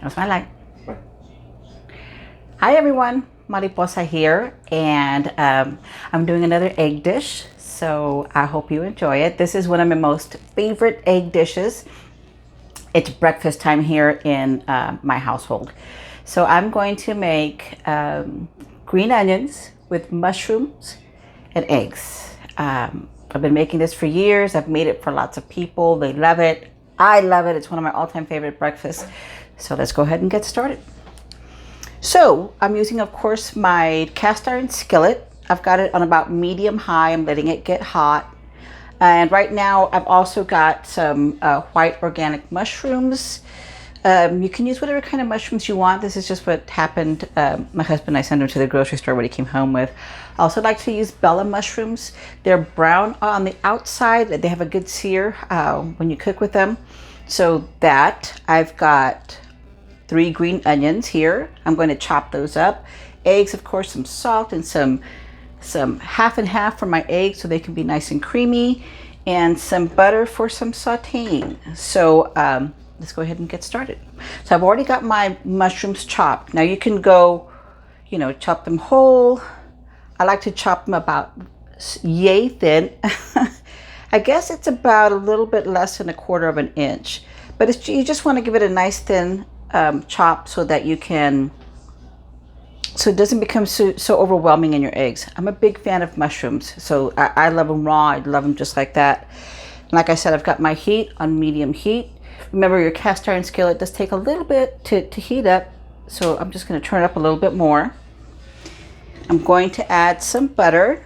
That's my light. Hi everyone, Mariposa here, and I'm doing another egg dish, so I hope you enjoy it. This is one of my most favorite egg dishes. It's breakfast time here in my household. So I'm going to make green onions with mushrooms and eggs. I've been making this for years. I've made it for lots of people. They love it. I love it. It's one of my all-time favorite breakfasts. So let's go ahead and get started. So I'm using, of course, my cast iron skillet. I've got it on about medium high. I'm letting it get hot. And right now I've also got some white organic mushrooms. You can use whatever kind of mushrooms you want. This is just what happened. My husband and I sent him to the grocery store when he came home with. I also like to use Bella mushrooms. They're brown on the outside. They have a good sear when you cook with them. So that, I've got 3 green onions here. I'm going to chop those up. Eggs, of course, some salt and some half and half for my eggs so they can be nice and creamy, and some butter for some sauteing. So let's go ahead and get started. So I've already got my mushrooms chopped. Now you can go, chop them whole. I like to chop them about yay thin. I guess it's about a little bit less than 1/4 of an inch, but you just want to give it a nice thin chop so that it doesn't become so overwhelming in your eggs. I'm a big fan of mushrooms, so I love them raw. I love them just like that. Like I said, I've got my heat on medium heat. Remember, your cast iron skillet does take a little bit to heat up, so I'm just going to turn it up a little bit more. I'm going to add some butter.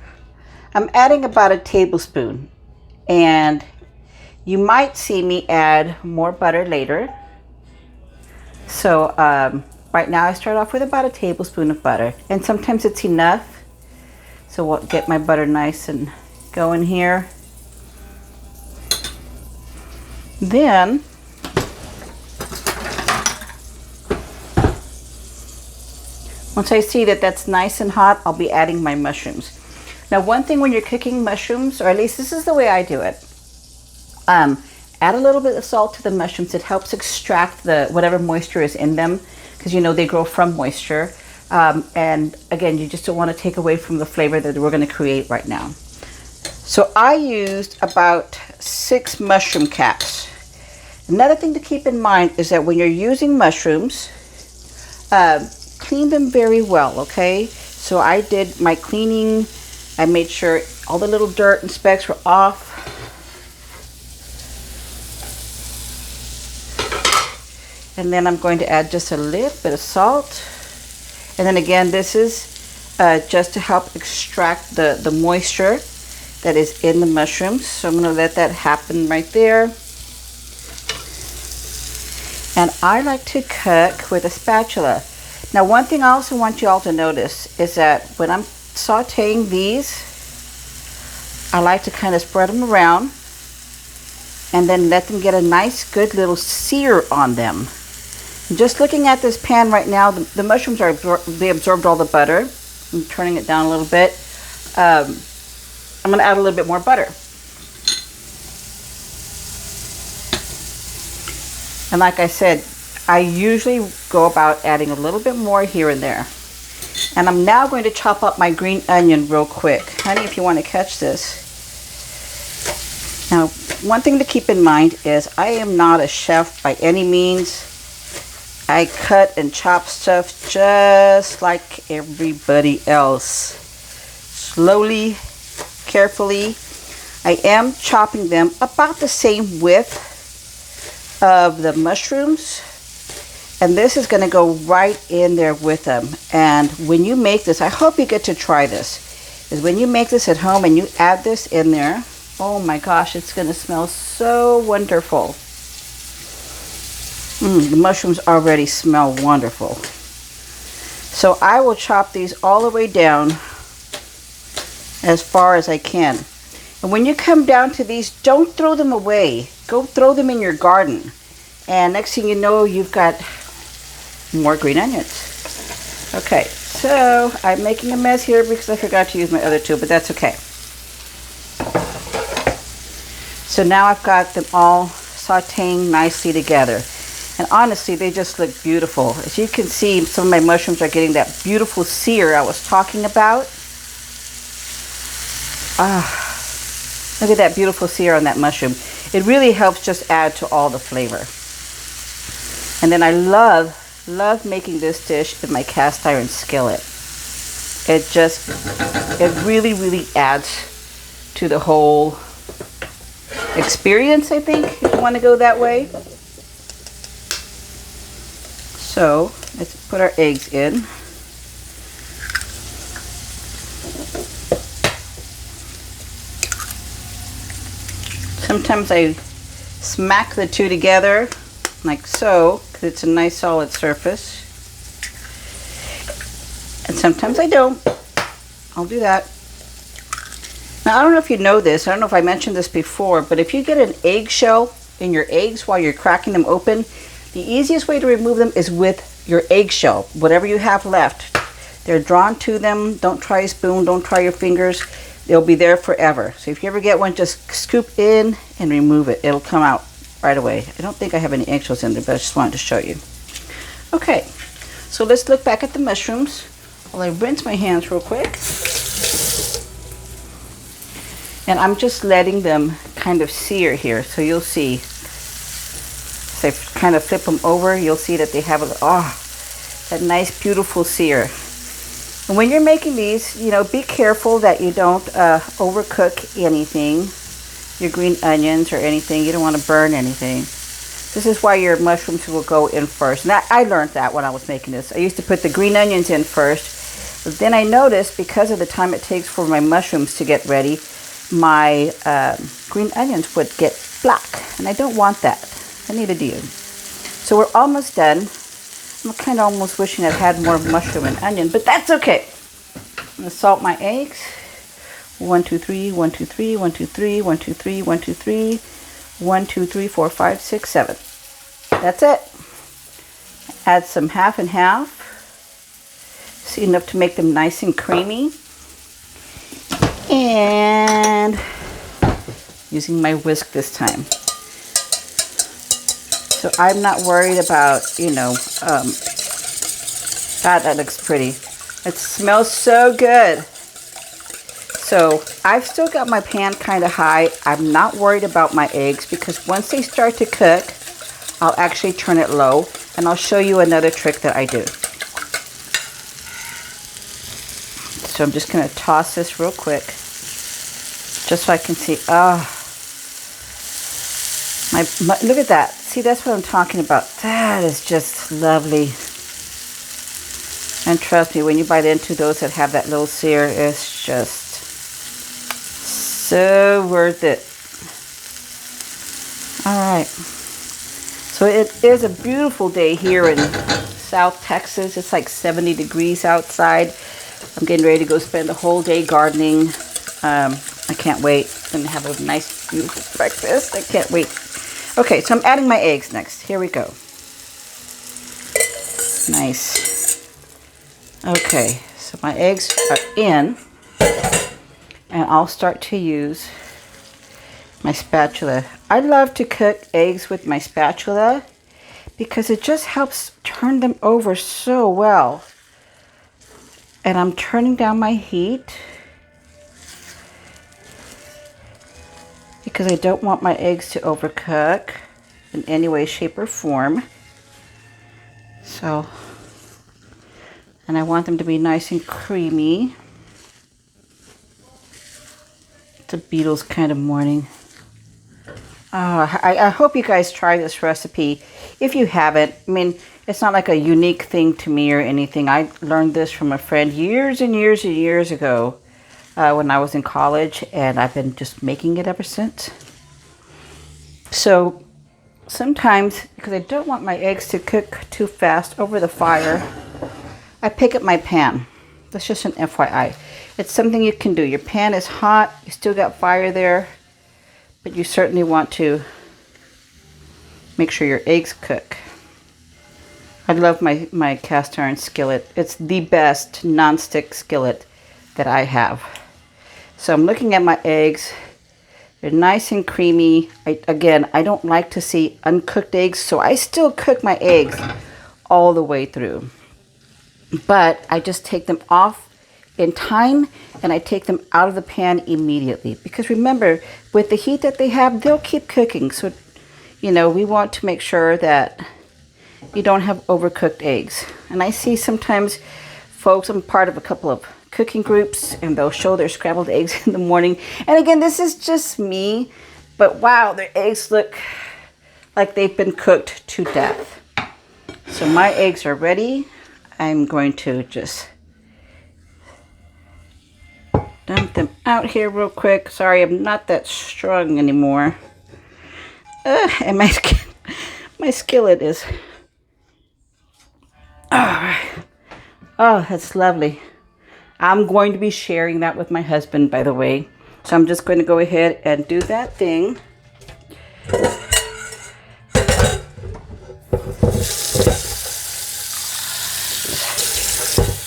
I'm adding about 1 tablespoon, and you might see me add more butter later. So right now I start off with about 1 tablespoon of butter, and sometimes it's enough. So we'll get my butter nice and going here. Then once I see that that's nice and hot, I'll be adding my mushrooms. Now, one thing when you're cooking mushrooms, or at least this is the way I do it, add a little bit of salt to the mushrooms. It helps extract whatever moisture is in them, because they grow from moisture. And again, you just don't want to take away from the flavor that we're going to create right now. So I used about 6 mushroom caps. Another thing to keep in mind is that when you're using mushrooms, clean them very well, okay? So I did my cleaning. I made sure all the little dirt and specks were off. And then I'm going to add just a little bit of salt. And then again, this is just to help extract the moisture that is in the mushrooms. So I'm going to let that happen right there. And I like to cook with a spatula. Now, one thing I also want you all to notice is that when I'm sauteing these, I like to kind of spread them around and then let them get a nice, good little sear on them. Just looking at this pan right now, the mushrooms they absorbed all the butter. I'm turning it down a little bit. I'm going to add a little bit more butter. And like I said, I usually go about adding a little bit more here and there. And I'm now going to chop up my green onion real quick. Honey, if you want to catch this. Now, one thing to keep in mind is I am not a chef by any means. I cut and chop stuff just like everybody else. Slowly, carefully. I am chopping them about the same width of the mushrooms. And this is going to go right in there with them. And when you make this, I hope you get to try this, is when you make this at home and you add this in there, oh my gosh, it's going to smell so wonderful. The mushrooms already smell wonderful. So I will chop these all the way down as far as I can. And when you come down to these, don't throw them away. Go throw them in your garden. And next thing you know, you've got more green onions. Okay, so I'm making a mess here because I forgot to use my other 2, but that's okay. So now I've got them all sauteing nicely together. And honestly, they just look beautiful. As you can see, some of my mushrooms are getting that beautiful sear I was talking about. Look at that beautiful sear on that mushroom. It really helps just add to all the flavor. And then I love making this dish in my cast iron skillet. It really, really adds to the whole experience, I think, if you want to go that way. So let's put our eggs in. Sometimes I smack the two together like so, because it's a nice solid surface. And sometimes I don't. I'll do that. Now, I don't know if you know this. I don't know if I mentioned this before, but if you get an eggshell in your eggs while you're cracking them open, the easiest way to remove them is with your eggshell. Whatever you have left, they're drawn to them. Don't try a spoon. Don't try your fingers. They'll be there forever. So if you ever get one, just scoop in and remove it. It'll come out right away. I don't think I have any eggshells in there, but I just wanted to show you. Okay, so let's look back at the mushrooms while I rinse my hands real quick. And I'm just letting them kind of sear here. So you'll see, as I kind of flip them over, you'll see that they have that nice, beautiful sear. And when you're making these, you know, be careful that you don't overcook anything, your green onions or anything. You don't want to burn anything. This is why your mushrooms will go in first. And I learned that when I was making this. I used to put the green onions in first. But then I noticed, because of the time it takes for my mushrooms to get ready, my green onions would get black. And I don't want that. And neither do you. So we're almost done. I'm kind of almost wishing I'd had more mushroom and onion, but that's okay. I'm going to salt my eggs. 1, 2, 3, 1, 2, 3, 1, 2, 3, 1, 2, 3, 1, 2, 3, 1, 2, 3, 4, 5, 6, 7. That's it. Add some half and half. See, enough to make them nice and creamy. And using my whisk this time. So I'm not worried about, you know, that looks pretty. It smells so good. So I've still got my pan kind of high. I'm not worried about my eggs, because once they start to cook, I'll actually turn it low, and I'll show you another trick that I do. So I'm just going to toss this real quick, just so I can see. Look at that. See, that's what I'm talking about. That is just lovely. And trust me, when you bite into those that have that little sear, it's just so worth it. All right. So it is a beautiful day here in South Texas. It's like 70 degrees outside. I'm getting ready to go spend the whole day gardening. I can't wait. I'm going to have a nice, beautiful breakfast. I can't wait. Okay, so I'm adding my eggs next. Here we go. Nice. Okay, so my eggs are in. And I'll start to use my spatula. I love to cook eggs with my spatula because it just helps turn them over so well. And I'm turning down my heat because I don't want my eggs to overcook in any way, shape, or form. So, and I want them to be nice and creamy. It's a Beatles kind of morning. I hope you guys try this recipe. If you haven't, I mean, it's not like a unique thing to me or anything. I learned this from a friend years and years and years ago when I was in college, and I've been just making it ever since. So sometimes, because I don't want my eggs to cook too fast over the fire, I pick up my pan. That's just an FYI. It's something you can do. Your pan is hot, you still got fire there, but you certainly want to make sure your eggs cook. I love my cast iron skillet. It's the best nonstick skillet that I have. So I'm looking at my eggs. They're nice and creamy. Again, I don't like to see uncooked eggs, so I still cook my eggs all the way through. But I just take them off in time, and I take them out of the pan immediately. Because remember, with the heat that they have, they'll keep cooking. So, you know, we want to make sure that you don't have overcooked eggs. And I see sometimes folks, I'm part of a couple of cooking groups, and they'll show their scrambled eggs in the morning. And again, this is just me, but wow, their eggs look like they've been cooked to death. So my eggs are ready. I'm going to just dump them out here real quick. Sorry, I'm not that strong anymore. And my skillet is... Oh, that's lovely. I'm going to be sharing that with my husband, by the way. So I'm just going to go ahead and do that thing.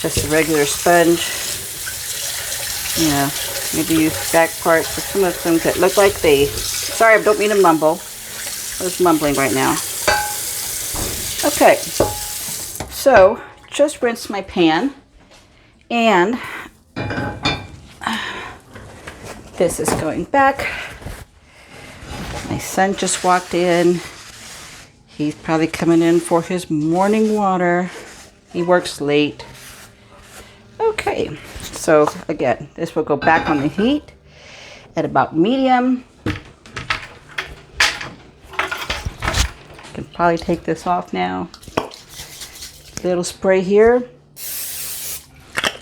Just a regular sponge. You know, maybe use back parts for some of them that look like they... Sorry, I don't mean to mumble. I was mumbling right now. Okay. So, just rinse my pan. And this is going back. My son just walked in. He's probably coming in for his morning water. He works late. Okay, so again, this will go back on the heat at about medium. I can probably take this off now. Little spray here.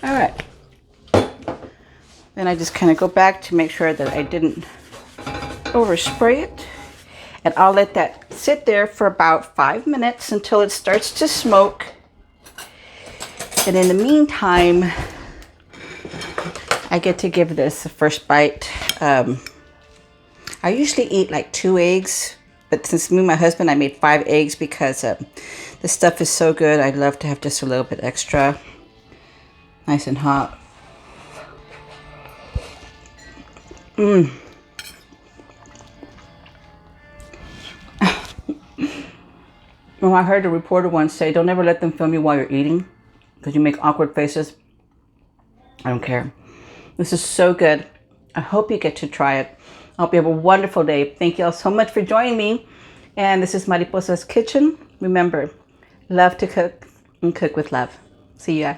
All right. Then I just kind of go back to make sure that I didn't overspray it. And I'll let that sit there for about 5 minutes until it starts to smoke. And in the meantime, I get to give this a first bite. I usually eat like 2 eggs, but since me and my husband, I made 5 eggs because the stuff is so good. I'd love to have just a little bit extra. Nice and hot. When I heard a reporter once say, don't ever let them film you while you're eating because you make awkward faces. I don't care. This is so good. I hope you get to try it. I hope you have a wonderful day. Thank you all so much for joining me. And this is Mariposa's Kitchen. Remember, love to cook and cook with love. See ya.